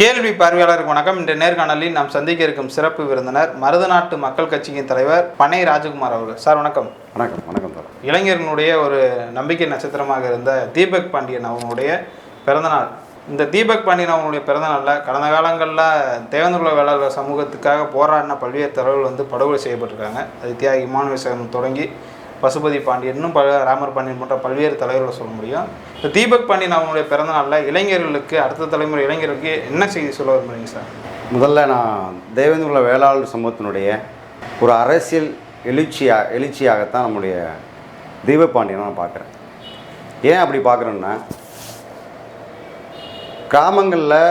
கேள்வி பார்வையாளருக்கு வணக்கம். இன்று நேர்காணலில் நாம் சந்திக்க இருக்கும் சிறப்பு விருந்தினர் மருதநாட்டு மக்கள் கட்சியின் தலைவர் பனை ராஜகுமார் அவர்கள். சார் வணக்கம். வணக்கம். வணக்கம் சார். இளைஞர்களுடைய ஒரு நம்பிக்கை நட்சத்திரமாக இருந்த தீபக் பாண்டியன் அவங்களுடைய பிறந்தநாள். இந்த தீபக் பாண்டியன் அவங்களுடைய பிறந்தநாளில் கடந்த காலங்களில் தேவேந்திர வேளாளர் சமூகத்துக்காக போராடின பல்வேறு தலைவர்கள் படுகொலை செய்யப்பட்டிருக்காங்க. அது தியாகி இமானுவேல் தொடங்கி பசுபதி பாண்டியன், இன்னும் ராமர் பாண்டியன் போன்ற பல்வேறு தலைவர்களை சொல்ல முடியும். இந்த தீபக் பாண்டியன் அவங்களுடைய பிறந்தநாளில் இளைஞர்களுக்கு, அடுத்த தலைமுறை இளைஞர்களுக்கு என்ன செய்தி சொல்ல விரும்புகிறீங்க சார்? முதல்ல நான் தேவேந்திர வேளாளர் சமூகத்தினுடைய ஒரு அரசியல் எழுச்சியாகத்தான் நம்முடைய தீபக் பாண்டியனை நான் பார்க்குறேன். ஏன் அப்படி பார்க்குறேன்னா, கிராமங்களில்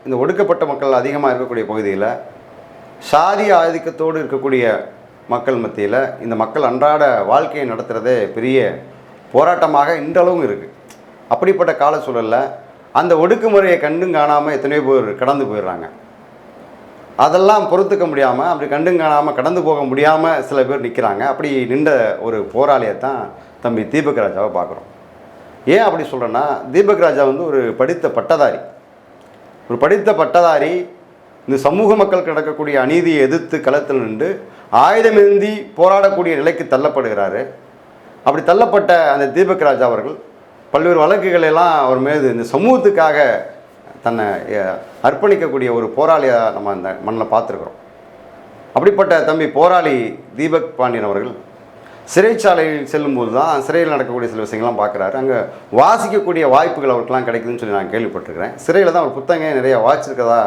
இந்த ஒடுக்கப்பட்ட மக்கள் அதிகமாக இருக்கக்கூடிய பகுதியில் சாதி ஆதிக்கத்தோடு இருக்கக்கூடிய மக்கள் மத்தியில் இந்த மக்கள் அன்றாட வாழ்க்கையை நடத்துகிறதே பெரிய போராட்டமாக இன்றளவும் இருக்குது. அப்படிப்பட்ட கால சூழலில் அந்த ஒடுக்குமுறையை கண்டும் காணாமல் எத்தனையோ பேர் கடந்து போயிடுறாங்க. அதெல்லாம் பொறுத்துக்க முடியாமல், அப்படி கண்டும் காணாமல் கடந்து போக முடியாமல் சில பேர் நிற்கிறாங்க. அப்படி நின்ற ஒரு போராளியை தான் தம்பி தீபக் ராஜாவை பார்க்குறோம். ஏன் அப்படி சொல்கிறேன்னா, தீபக் ராஜா ஒரு படித்த பட்டதாரி. இந்த சமூக மக்கள் கிடக்கக்கூடிய அநீதியை எதிர்த்து களத்தில் நின்று ஆயுதமேந்தி போராடக்கூடிய நிலைக்கு தள்ளப்படுகிறாரு. அப்படி தள்ளப்பட்ட அந்த தீபக் ராஜா அவர்கள் பல்வேறு வழக்குகளெல்லாம் அவர் மீது இந்த சமூகத்துக்காக தன்னை அர்ப்பணிக்கக்கூடிய ஒரு போராளியாக நம்ம அந்த மண்ணில் பார்த்துருக்குறோம். அப்படிப்பட்ட தம்பி போராளி தீபக் பாண்டியன் அவர்கள் சிறைச்சாலையில் செல்லும்போது தான் சிறையில் நடக்கக்கூடிய சில விஷயங்கள்லாம் பார்க்குறாரு. அங்கே வாசிக்கக்கூடிய வாய்ப்புகள் அவருக்கெல்லாம் கிடைக்குதுன்னு சொல்லி நான் கேள்விப்பட்டிருக்கிறேன். சிறையில் தான் அவர் புத்தகம் நிறைய வாசிச்சிருக்கதா,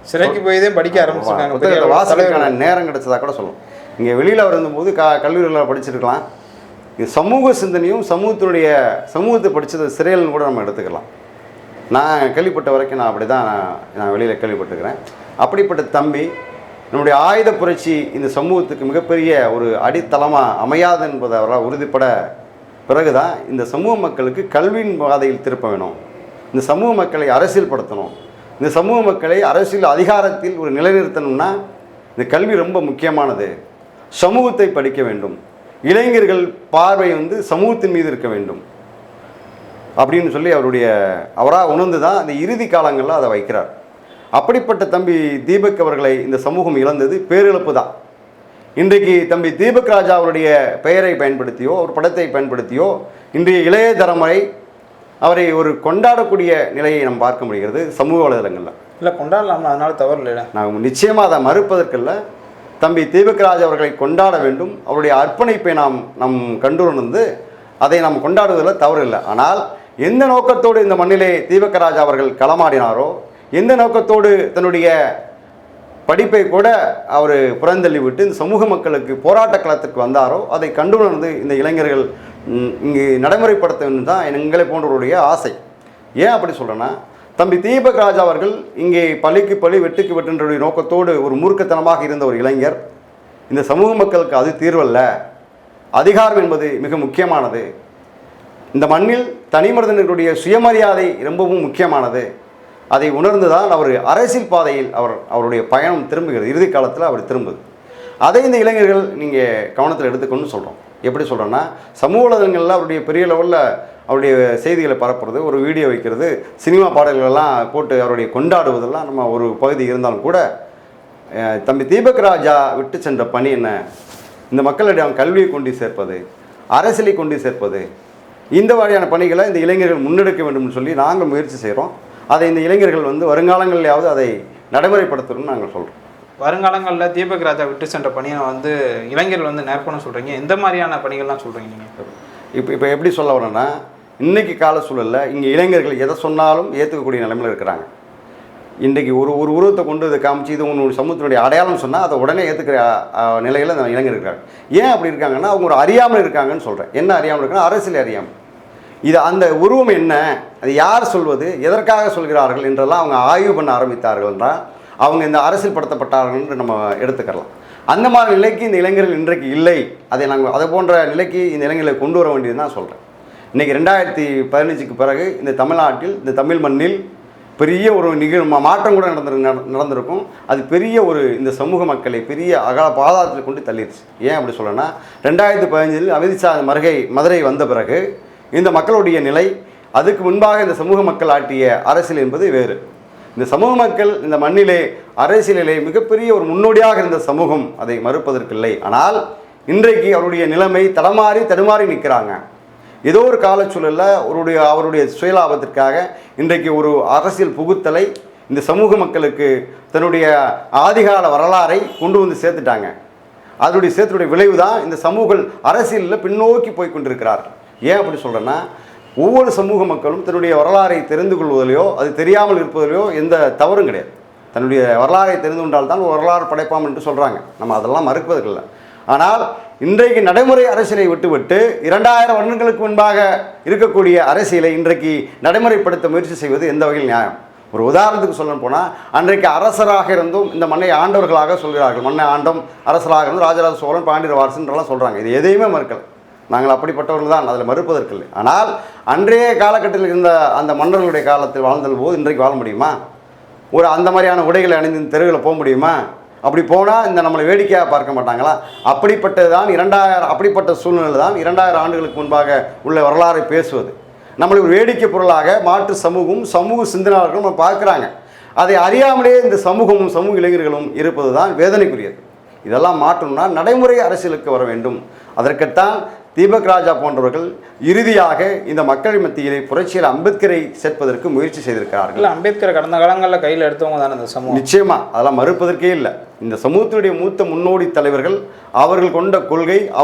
சிறைக்கு போய் தான் படிக்க ஆரம்பிச்சிருக்காங்க. புத்தகத்தை வாசிக்கிறதுக்கான நேரம் கிடைச்சதா கூட சொல்லும். இங்கே வெளியில் அவர் இருந்தபோது கல்லூரிகளில் படிச்சிருக்கலாம். இது சமூக சிந்தனையும் சமூகத்தை படித்தது சிறையில்னு கூட நம்ம எடுத்துக்கலாம். நான் கேள்விப்பட்ட வரைக்கும் நான் அப்படி தான் நான் வெளியில் கேள்விப்பட்டிருக்கிறேன். அப்படிப்பட்ட தம்பி நம்முடைய ஆயுத புரட்சி இந்த சமூகத்துக்கு மிகப்பெரிய ஒரு அடித்தளமாக அமையாது என்பதை அவரால் உறுதிப்பட பிறகுதான் இந்த சமூக மக்களுக்கு கல்வியின் பாதையில் திருப்ப வேணும், இந்த சமூக மக்களை அரசியல்படுத்தணும், இந்த சமூக மக்களை அரசியல் அதிகாரத்தில் ஒரு நிலைநிறுத்தணும்னா இந்த கல்வி ரொம்ப முக்கியமானது, சமூகத்தை படிக்க வேண்டும், இளைஞர்கள் பார்வை சமூகத்தின் மீது இருக்க வேண்டும் அப்படின்னு சொல்லி அவராக உணர்ந்து தான் இந்த இறுதி காலங்களில் அதை வைக்கிறார். அப்படிப்பட்ட தம்பி தீபக் அவர்களை இந்த சமூகம் இழந்தது பேரிழப்பு தான். இன்றைக்கு தம்பி தீபக் ராஜா அவருடைய பெயரை பயன்படுத்தியோ ஒரு படத்தை பயன்படுத்தியோ இன்றைய இளைய தலைமுறை அவரை ஒரு கொண்டாடக்கூடிய நிலையை நம்ம பார்க்க முடிகிறது சமூக வலைதளங்களில். இல்லை, கொண்டாடலாம், அதனால தவறு இல்லை. நான் நிச்சயமாக அதை மறுப்பதற்கில்ல. தம்பி தீபக் ராஜ் அவர்களை கொண்டாட வேண்டும். அவருடைய அர்ப்பணிப்பை நம் கண்டுணர்ந்து அதை நாம் கொண்டாடுவதில் தவறு இல்லை. ஆனால் எந்த நோக்கத்தோடு இந்த மண்ணிலே தீபக் ராஜ் அவர்கள் களமாடினாரோ, எந்த நோக்கத்தோடு தன்னுடைய படிப்பை கூட அவர் புறந்தள்ளி விட்டு இந்த சமூக மக்களுக்கு போராட்ட களத்திற்கு வந்தாரோ, அதை கண்டுணர்ந்து இந்த இளைஞர்கள் இங்கு நடைமுறைப்படுத்த வேண்டும் தான் எங்களை போன்றவருடைய ஆசை. ஏன் அப்படி சொல்கிறேன்னா, தம்பி தீபக் ராஜா அவர்கள் இங்கே பழிக்கு பழி வெட்டுக்கு வெட்டுன்ற நோக்கத்தோடு ஒரு மூர்க்கத்தனமாக இருந்த ஒரு இளைஞர். இந்த சமூக மக்களுக்கு அது தீர்வல்ல, அதிகாரம் என்பது மிக முக்கியமானது, இந்த மண்ணில் தனி மனிதர்களுடைய சுயமரியாதை ரொம்பவும் முக்கியமானது, அதை உணர்ந்து தான் அவர் அரசியல் பாதையில் அவருடைய பயணம் திரும்புகிறது. இறுதி காலத்தில் அவர் திரும்புது. அதை இந்த இளைஞர்கள் நீங்கள் கவனத்தில் எடுத்துக்கணும்னு சொல்கிறோம். எப்படி சொல்கிறேன்னா, சமூக வலைதளங்களில் அவருடைய பெரிய லெவலில் அவருடைய செய்திகளை பரப்புறது, ஒரு வீடியோ வைக்கிறது, சினிமா பாடல்களெல்லாம் போட்டு அவருடைய கொண்டாடுவதெல்லாம் நம்ம ஒரு பகுதி இருந்தாலும் கூட, தம்பி தீபக் ராஜா விட்டு சென்ற பணி என்ன? இந்த மக்களிடம் கல்வியை கொண்டு சேர்ப்பது, அரசியலை கொண்டு சேர்ப்பது, இந்த வகையான பணிகளை இந்த இளைஞர்கள் முன்னெடுக்க வேண்டும்னு சொல்லி நாங்கள் முயற்சி செய்கிறோம். அதை இந்த இளைஞர்கள் வருங்காலங்களிலாவது அதை நடைமுறைப்படுத்தணும்னு நாங்கள் சொல்கிறோம். வருங்காலங்களில் தீபக் ராஜா விட்டு சென்ற பணியை இளைஞர்கள் நேர்கொண்டு சொல்கிறீங்க. எந்த மாதிரியான பணிகள்லாம் சொல்கிறீங்க நீங்கள்? இப்போ எப்படி சொல்ல வரேன்னா, இன்றைக்கி கால சூழலில் இங்கே இளைஞர்கள் எதை சொன்னாலும் ஏற்றுக்கக்கூடிய நிலைமையில் இருக்கிறாங்க. இன்றைக்கி ஒரு உருவத்தை கொண்டு இதை காமிச்சு இது ஒன்று சமூகத்தினுடைய அடையாளம் சொன்னால் அதை உடனே ஏற்றுக்கிற நிலையில் அந்த இளைஞர் இருக்காங்க. ஏன் அப்படி இருக்காங்கன்னா, அவங்க ஒரு அறியாமல் இருக்காங்கன்னு சொல்கிறேன். என்ன அறியாமல் இருக்காங்கன்னா, அரசியல் அறியாமல். இது அந்த உருவம் என்ன, அது யார் சொல்வது, எதற்காக சொல்கிறார்கள் என்றெல்லாம் அவங்க ஆய்வு பண்ண ஆரம்பித்தார்கள் என்றால் அவங்க இந்த அரசியல் படுத்தப்பட்டார்கள் என்று நம்ம எடுத்துக்கலாம். அந்த மாதிரி நிலைக்கு இந்த இளைஞர்கள் இன்றைக்கு இல்லை. அதை போன்ற நிலைக்கு இந்த இளைஞர்களை கொண்டு வர வேண்டியது தான் சொல்கிறேன். இன்றைக்கி 2015 பிறகு இந்த தமிழ்நாட்டில், இந்த தமிழ் மண்ணில் பெரிய ஒரு மாற்றம் கூட நடந்திருக்கும். அது பெரிய இந்த சமூக மக்களை பெரிய அகல பாதாளத்தில் கொண்டு தள்ளிடுச்சு. ஏன் அப்படி சொல்லணும்னா, 2015 அமித்ஷா மதுரை வந்த பிறகு இந்த மக்களுடைய நிலை, அதுக்கு முன்பாக இந்த சமூக மக்கள் ஆட்டிய அரசியல் என்பது வேறு. இந்த சமூக மக்கள் இந்த மண்ணிலே அரசியலிலே மிகப்பெரிய ஒரு முன்னோடியாக இருந்த சமூகம் அதை மறுப்பதற்கில்லை. ஆனால் இன்றைக்கு அவருடைய நிலைமை தடுமாறி நிற்கிறாங்க. ஏதோ ஒரு காலச்சூழலில் அவருடைய சுயலாபத்திற்காக இன்றைக்கு ஒரு அரசியல் புகுத்தலை இந்த சமூக மக்களுக்கு தன்னுடைய ஆதிகால வரலாறை கொண்டு வந்து சேர்த்துட்டாங்க. அதனுடைய சேர்த்துடைய விளைவு தான் இந்த சமூக அரசியலில் பின்னோக்கி போய் கொண்டிருக்கிறார்கள். ஏன் அப்படி சொல்கிறேன்னா, ஒவ்வொரு சமூக மக்களும் தன்னுடைய வரலாறை தெரிந்து கொள்வதிலையோ அது தெரியாமல் இருப்பதிலையோ எந்த தவறும் கிடையாது. தன்னுடைய வரலாறை தெரிந்து கொண்டால் தான் ஒரு வரலாறு படைப்பாம் என்று சொல்கிறாங்க. நம்ம அதெல்லாம் மறுப்பதற்கில்லை. ஆனால் இன்றைக்கு நடைமுறை அரசியலை விட்டுவிட்டு 2000 வருடங்களுக்கு முன்பாக இருக்கக்கூடிய அரசியலை இன்றைக்கு நடைமுறைப்படுத்த முயற்சி செய்வது எந்த வகையில் நியாயம்? ஒரு உதாரணத்துக்கு சொல்லணும் போனால், அன்றைக்கு அரசராக இருந்தும் இந்த மண்ணை ஆண்டவர்களாக சொல்கிறார்கள். மண்ணை ஆண்டம் அரசராக இருந்தும் ராஜராஜ சோழன், பாண்டிய வாரசுன்றெல்லாம் சொல்கிறாங்க. இது எதையுமே மறுக்கலை. நாங்கள் அப்படிப்பட்டவர்கள் தான், அதில் மறுப்பதற்கில்லை. ஆனால் அன்றைய காலகட்டத்தில் இருந்த அந்த மன்னர்களுடைய காலத்தில் வாழ்ந்தது போது இன்றைக்கு வாழ முடியுமா? அந்த மாதிரியான உடைகளை அணிந்து தெருவில் போக முடியுமா? அப்படி போனால் இந்த நம்மளை வேடிக்கையாக பார்க்க மாட்டாங்களா? அப்படிப்பட்ட சூழ்நிலை தான் 2000 ஆண்டுகளுக்கு முன்பாக உள்ள வரலாறை பேசுவது. நம்மளை ஒரு வேடிக்கை பொருளாக மாற்று சமூக சிந்தனையாளர்களும் நம்ம பார்க்குறாங்க. அதை அறியாமலே இந்த சமூக இளைஞர்களும் இருப்பது தான் வேதனைக்குரியது. இதெல்லாம் மாற்றணும்னா நடைமுறை அரசியலுக்கு வர வேண்டும். அதற்குத்தான் தீபக் ராஜா போன்றவர்கள் இறுதியாக இந்த மக்கள் மத்தியிலே புரட்சியர் அம்பேத்கரை சேர்ப்பதற்கு முயற்சி செய்திருக்கிறார்கள். இல்லை, அம்பேத்கர் கடந்த காலங்களில் கையில் எடுத்தவங்க தானே இந்த சமூகம். நிச்சயமா அதெல்லாம் மறுப்பதற்கே இல்லை. இந்த சமூகத்தினுடைய மூத்த முன்னோடி தலைவர்கள், அவர்கள் கொண்ட கொள்கை,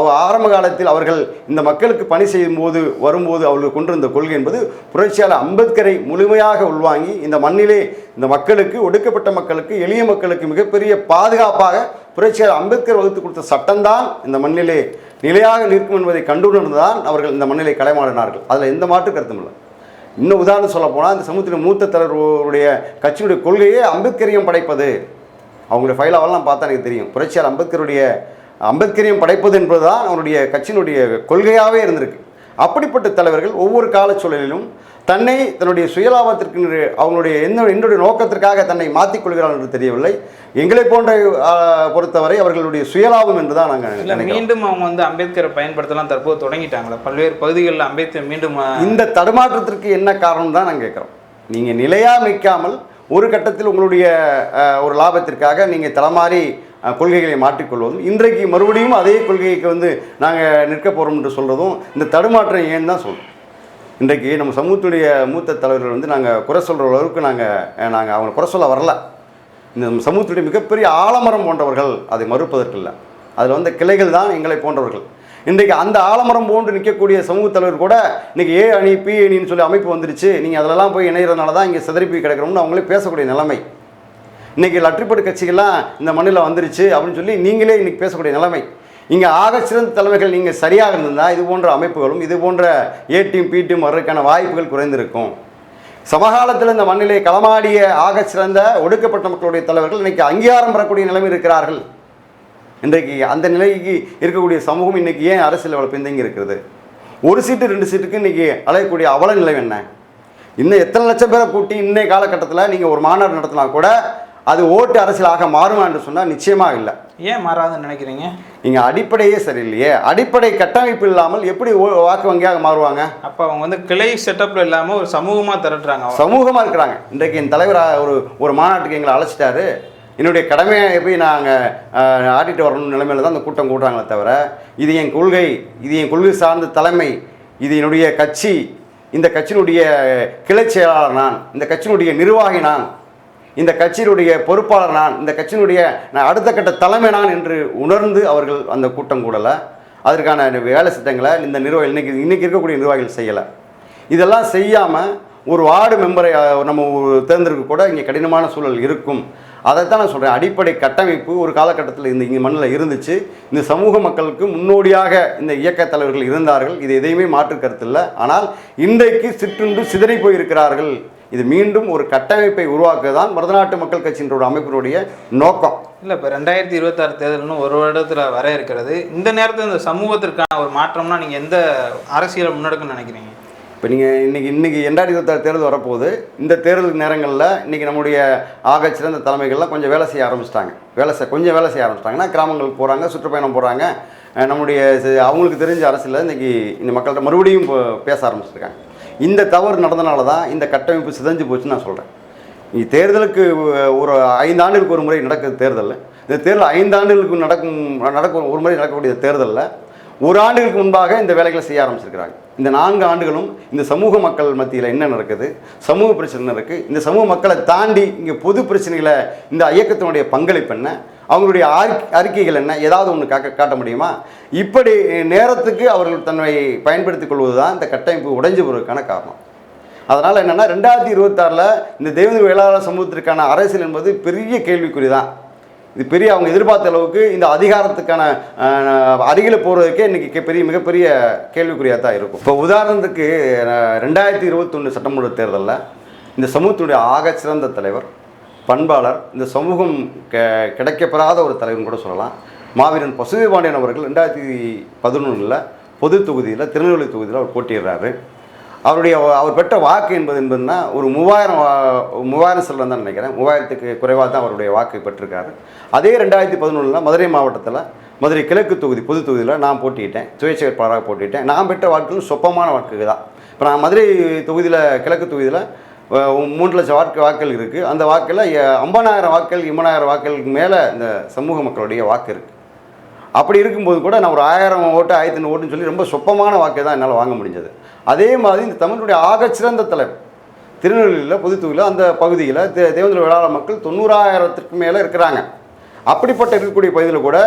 ஆரம்ப காலத்தில் அவர்கள் இந்த மக்களுக்கு பணி செய்யும் போது வரும்போது அவர்கள் கொண்டிருந்த கொள்கை என்பது புரட்சியாளர் அம்பேத்கரை முழுமையாக உள்வாங்கி இந்த மண்ணிலே இந்த மக்களுக்கு, ஒடுக்கப்பட்ட மக்களுக்கு, எளிய மக்களுக்கு மிகப்பெரிய பாதுகாப்பாக புரட்சியாளர் அம்பேத்கர் வகுத்து கொடுத்த சட்டம்தான் இந்த மண்ணிலே நிலையாக நிற்கும் என்பதை கண்டுணர்ந்துதான் அவர்கள் இந்த மண்ணிலே களமாடினார்கள். அதில் எந்த மாற்று கருத்தும் இல்லை. இன்னும் உதாரணம் சொல்ல போனால், இந்த சமூகத்தின் மூத்த தலைவருடைய கட்சியுடைய கொள்கையே அம்பேத்கரியம் படைப்பது. அவங்களுடைய ஃபைலாவெல்லாம் பார்த்தா எனக்கு தெரியும். புரட்சியாளர் அம்பேத்கரியம் படைப்பது என்பதுதான் அவருடைய கட்சியினுடைய கொள்கையாகவே இருந்திருக்கு. அப்படிப்பட்ட தலைவர்கள் ஒவ்வொரு காலச்சூழலிலும் தன்னுடைய சுயலாபத்திற்கு என்னுடைய நோக்கத்திற்காக தன்னை மாற்றிக்கொள்கிறார்கள் என்று தெரியவில்லை. எங்களை போன்ற பொறுத்தவரை அவர்களுடைய சுயலாபம் என்று தான் நாங்கள் மீண்டும் அவங்க அம்பேத்கரை பயன்படுத்தலாம் தற்போது தொடங்கிட்டாங்களா? பல்வேறு பகுதிகளில் அம்பேத்கர் மீண்டும் இந்த தடுமாற்றத்திற்கு என்ன காரணம் தான் நாங்கள் கேட்குறோம். நீங்கள் நிலையாக நிற்காமல் ஒரு கட்டத்தில் உங்களுடைய ஒரு லாபத்திற்காக நீங்கள் தலைமாறி கொள்கைகளை மாற்றிக்கொள்வதும், இன்றைக்கு மறுபடியும் அதே கொள்கைக்கு நாங்கள் நிற்க போகிறோம் என்று சொல்கிறதும் இந்த தடுமாற்றம் ஏன்னு தான் சொல்கிறோம். இன்றைக்கு நம்ம சமூகத்துடைய மூத்த தலைவர்கள் நாங்கள் குறை சொல்கிற அளவுக்கு நாங்கள் அவங்க குறை சொல்ல வரல. இந்த சமூகத்துடைய மிகப்பெரிய ஆலமரம் போன்றவர்கள் அதை மறுப்பதற்கில்லை. அதில் கிளைகள் தான் எங்களை போன்றவர்கள். இன்றைக்கு அந்த ஆலமரம் போன்று நிற்கக்கூடிய சமூக தலைவர் கூட இன்றைக்கி ஏ அணி பி அணின்னு சொல்லி அமைப்பு வந்துருச்சு, நீங்கள் அதிலெல்லாம் போய் இணைகிறதுனால தான் இங்கே சிதறிப்பி கிடக்கிறோம்னு அவங்களே பேசக்கூடிய நிலைமை. இன்றைக்கி லற்றிப்பட்டு கட்சிகள்லாம் இந்த மண்ணில் வந்துருச்சு அப்படின்னு சொல்லி நீங்களே இன்றைக்கி பேசக்கூடிய நிலைமை. இங்கே ஆக சிறந்த தலைவர்கள் நீங்கள் சரியாக இருந்திருந்தால் இது போன்ற அமைப்புகளும் இது போன்ற ஏ டீம் பி டீம் வர்றதுக்கான வாய்ப்புகள் குறைந்திருக்கும். சமகாலத்தில் இந்த மண்ணிலே களமாடிய ஆக சிறந்த ஒடுக்கப்பட்ட மக்களுடைய தலைவர்கள் இன்றைக்கி அங்கீகாரம் பெறக்கூடிய நிலைமை இருக்கிறார்கள். இன்றைக்கு அந்த நிலைக்கு இருக்கக்கூடிய சமூகம் இன்றைக்கி ஏன் அரசியல் அவ்வளோ பின்தங்கி இருக்கிறது? ஒரு சீட்டு 2 சீட்டுக்கு இன்றைக்கி அலையக்கூடிய அவல நிலை என்ன? இன்னும் எத்தனை லட்சம் பேரை கூட்டி இன்றைய காலகட்டத்தில் நீங்கள் ஒரு மாநாடு நடத்தினா கூட அது ஓட்டு அரசியலாக மாறுமா என்று சொன்னால் நிச்சயமாக இல்லை. ஏன் மாறாதுன்னு நினைக்கிறீங்க? நீங்கள் அடிப்படையே சரியில்லையே. அடிப்படை கட்டமைப்பு இல்லாமல் எப்படி வாக்கு வங்கியாக மாறுவாங்க? அப்போ அவங்க கிளை செட்டப்பில் இல்லாமல் ஒரு சமூகமாக திரட்டுறாங்க, சமூகமாக இருக்கிறாங்க. இன்றைக்கு என் தலைவர் ஒரு மாநாட்டுக்கு எங்களை அழைச்சிட்டாரு, என்னுடைய கடமையை போய் நாங்கள் ஆடிட்டு வரணும் நிலைமையில் தான் அந்த கூட்டம் கூட்டுறாங்களே தவிர, இது என் கொள்கை சார்ந்த தலைமை, இது என்னுடைய கட்சி, இந்த கட்சியினுடைய கிளை செயலாளர் நான், இந்த கட்சியினுடைய நிர்வாகி நான், இந்த கட்சியினுடைய பொறுப்பாளர் நான், இந்த கட்சியினுடைய அடுத்த கட்ட தலைமை நான் என்று உணர்ந்து அவர்கள் அந்த கூட்டம் கூடலை. அதற்கான வேலை திட்டங்களை இந்த நிர்வாகிகள் இன்றைக்கி இருக்கக்கூடிய நிர்வாகிகள் செய்யலை. இதெல்லாம் செய்யாமல் ஒரு வார்டு மெம்பரை நம்ம தேர்ந்தெடுக்க கூட இங்கே கடினமான சூழல் இருக்கும். அதைத்தான் நான் சொல்கிறேன். அடிப்படை கட்டமைப்பு ஒரு காலகட்டத்தில் இங்கே மண்ணில் இருந்துச்சு. இந்த சமூக மக்களுக்கு முன்னோடியாக இந்த இயக்க தலைவர்கள் இருந்தார்கள். இது எதையுமே மாற்று கருத்து இல்லை. ஆனால் இன்றைக்கு சிற்றுண்டு சிதறி போயிருக்கிறார்கள். இது மீண்டும் ஒரு கட்டமைப்பை உருவாக்க தான் மருதநாட்டு மக்கள் கட்சியின் ஒரு அமைப்பினுடைய நோக்கம். இல்லை, இப்போ 2026 தேர்தல்னு ஒரு வருடத்தில் வர இருக்கிறது. இந்த நேரத்தில் இந்த சமூகத்திற்கான ஒரு மாற்றம்னா நீங்கள் எந்த அரசியலை முன்னெடுக்குன்னு நினைக்கிறீங்க? இப்போ நீங்கள் இன்றைக்கி 2026 தேர்தல் வரப்போகுது. இந்த தேர்தல் நேரங்களில் இன்றைக்கி நம்முடைய ஆக சிறந்த தலைமைகள்லாம் கொஞ்சம் வேலை செய்ய ஆரம்பிச்சிட்டாங்க. கொஞ்சம் வேலை செய்ய ஆரம்பிச்சிட்டாங்கன்னா கிராமங்களுக்கு போகிறாங்க, சுற்றுப்பயணம் போகிறாங்க. நம்முடைய அவங்களுக்கு தெரிஞ்ச அரசியலில் இன்றைக்கி இந்த மக்கள்கிட்ட மறுபடியும் பேச ஆரம்பிச்சிருக்காங்க. இந்த தவறு நடந்தனால தான் இந்த கட்டமைப்பு சிதைஞ்சு போச்சுன்னு நான் சொல்கிறேன். தேர்தலுக்கு ஒரு 5 ஆண்டுகளுக்கு ஒரு முறை நடக்கிற தேர்தல், இந்த தேர்தல் 5 ஆண்டுகளுக்கு நடக்கும் ஒரு முறை நடக்கக்கூடிய தேர்தலில் ஒரு ஆண்டுகளுக்கு முன்பாக இந்த வேலைகளை செய்ய ஆரம்பிச்சிருக்கிறாங்க. இந்த 4 ஆண்டுகளும் இந்த சமூக மக்கள் மத்தியில் என்ன நடக்குது, சமூக பிரச்சனை இருக்குது, இந்த சமூக மக்களை தாண்டி இங்கே பொது பிரச்சனைகளை இந்த இயக்கத்தினுடைய பங்களிப்பு என்ன, அவங்களுடைய அறிக்கைகள் என்ன, ஏதாவது ஒன்று காட்ட முடியுமா? இப்படி நேரத்துக்கு அவர்கள் தன்னை பயன்படுத்திக் கொள்வது தான் இந்த கட்டமைப்பு உடைஞ்சு போவதற்கான காரணம். அதனால் என்னென்னா 2026 இந்த தேவேந்திர வேளாளர் சமூகத்திற்கான அரசியல் என்பது பெரிய கேள்விக்குறி தான். இது பெரிய அவங்க எதிர்பார்த்த அளவுக்கு இந்த அதிகாரத்துக்கான அருகில் போகிறதுக்கே இன்றைக்கி மிகப்பெரிய கேள்விக்குறியாக தான் இருக்கும். இப்போ உதாரணத்துக்கு 2021 சட்டமன்ற தேர்தலில் இந்த சமூகத்தினுடைய ஆகச்சிறந்த தலைவர், பண்பாளர், இந்த சமூகம் கிடைக்கப்பெறாத ஒரு தலைவர்னு கூட சொல்லலாம், மாவீரன் பசுமை பாண்டியன் அவர்கள் 2011 பொது தொகுதியில் திருநெல்வேலி தொகுதியில் அவர் போட்டியிடுறாரு. அவர் பெற்ற வாக்கு என்பதுன்னா ஒரு 3000 செல்லம் தான் நினைக்கிறேன், 3000க்கு குறைவாக தான் அவருடைய வாக்கு பெற்றிருக்காரு. அதே 2011 மதுரை மாவட்டத்தில் மதுரை கிழக்கு தொகுதி பொது தொகுதியில் நான் போட்டியிட்டேன், சுயேட்சை வேட்பாளராக போட்டியிட்டேன். நான் பெற்ற வாக்குகள் சொப்பமான வாக்குகள் தான். இப்போ நான் மதுரை தொகுதியில் கிழக்கு தொகுதியில் 3 லட்சம் வாக்குகள் இருக்குது. அந்த வாக்கில் 50,000 வாக்குகள் 80,000 வாக்குகளுக்கு மேலே இந்த சமூக மக்களுடைய வாக்கு இருக்குது. அப்படி இருக்கும்போது கூட நான் ஒரு 1000 ஓட்டு 1500 ஓட்டுன்னு சொல்லி ரொம்ப சொப்பமான வாக்கை தான் என்னால் வாங்க முடிஞ்சது. அதே மாதிரி இந்த தமிழுடைய ஆகச்சிறந்த தலைவர் திருநெல்வேலியில் பொது தொகுதியில் அந்த பகுதியில் தேவேந்திர வேளாளர் மக்கள் 90,000க்கு மேலே இருக்கிறாங்க. அப்படிப்பட்ட இருக்கக்கூடிய பகுதியில் கூட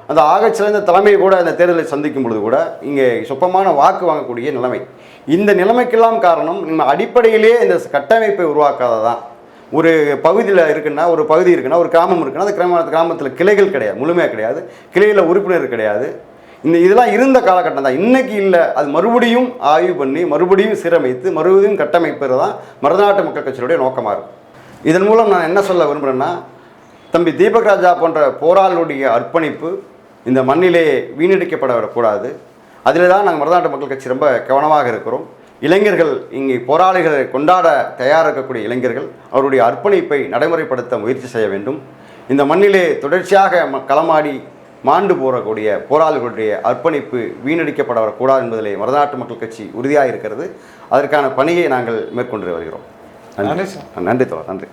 அந்த ஆகச்சிறந்த தலைமையை கூட அந்த தேர்தலை சந்திக்கும் பொழுது கூட இங்கே சொப்பமான வாக்கு வாங்கக்கூடிய நிலைமை. இந்த நிலைமைக்கெல்லாம் காரணம் நம்ம அடிப்படையிலே இந்த கட்டமைப்பை உருவாக்காததான். ஒரு பகுதியில் இருக்குன்னா, ஒரு பகுதி இருக்குன்னா, ஒரு கிராமம் இருக்குன்னா, அந்த கிராமத்தில் கிளைகள் கிடையாது, முழுமையாக கிடையாது, கிளையில் உறுப்பினர் கிடையாது. இதெல்லாம் இருந்த காலகட்டம் தான், இன்றைக்கி இல்லை. அது மறுபடியும் ஆய்வு பண்ணி மறுபடியும் சீரமைத்து மறுபடியும் கட்டமைப்பது தான் மருதநாட்டு மக்கள் கட்சியினுடைய நோக்கமாக இருக்கும். இதன் மூலம் நான் என்ன சொல்ல விரும்புகிறேன்னா, தம்பி தீபக் ராஜா போன்ற போராளிகளுடைய அர்ப்பணிப்பு இந்த மண்ணிலே வீணடிக்கப்படக்கூடாது. அதில் தான் நாங்கள் மருதநாட்டு மக்கள் கட்சி ரொம்ப கவனமாக இருக்கிறோம். இளைஞர்கள் இங்கே போராளிகளை கொண்டாட தயாராக இருக்கக்கூடிய இளைஞர்கள் அவருடைய அர்ப்பணிப்பை நடைமுறைப்படுத்த முயற்சி செய்ய வேண்டும். இந்த மண்ணிலே தொடர்ச்சியாக களமாடி மாண்டு போகக்கூடிய போராளிகளுடைய அர்ப்பணிப்பு வீணடிக்கப்பட வரக்கூடாது என்பதிலே மருதநாட்டு மக்கள் கட்சி உறுதியாக இருக்கிறது. அதற்கான பணியை நாங்கள் மேற்கொண்டு வருகிறோம். நன்றி தோழர், நன்றி.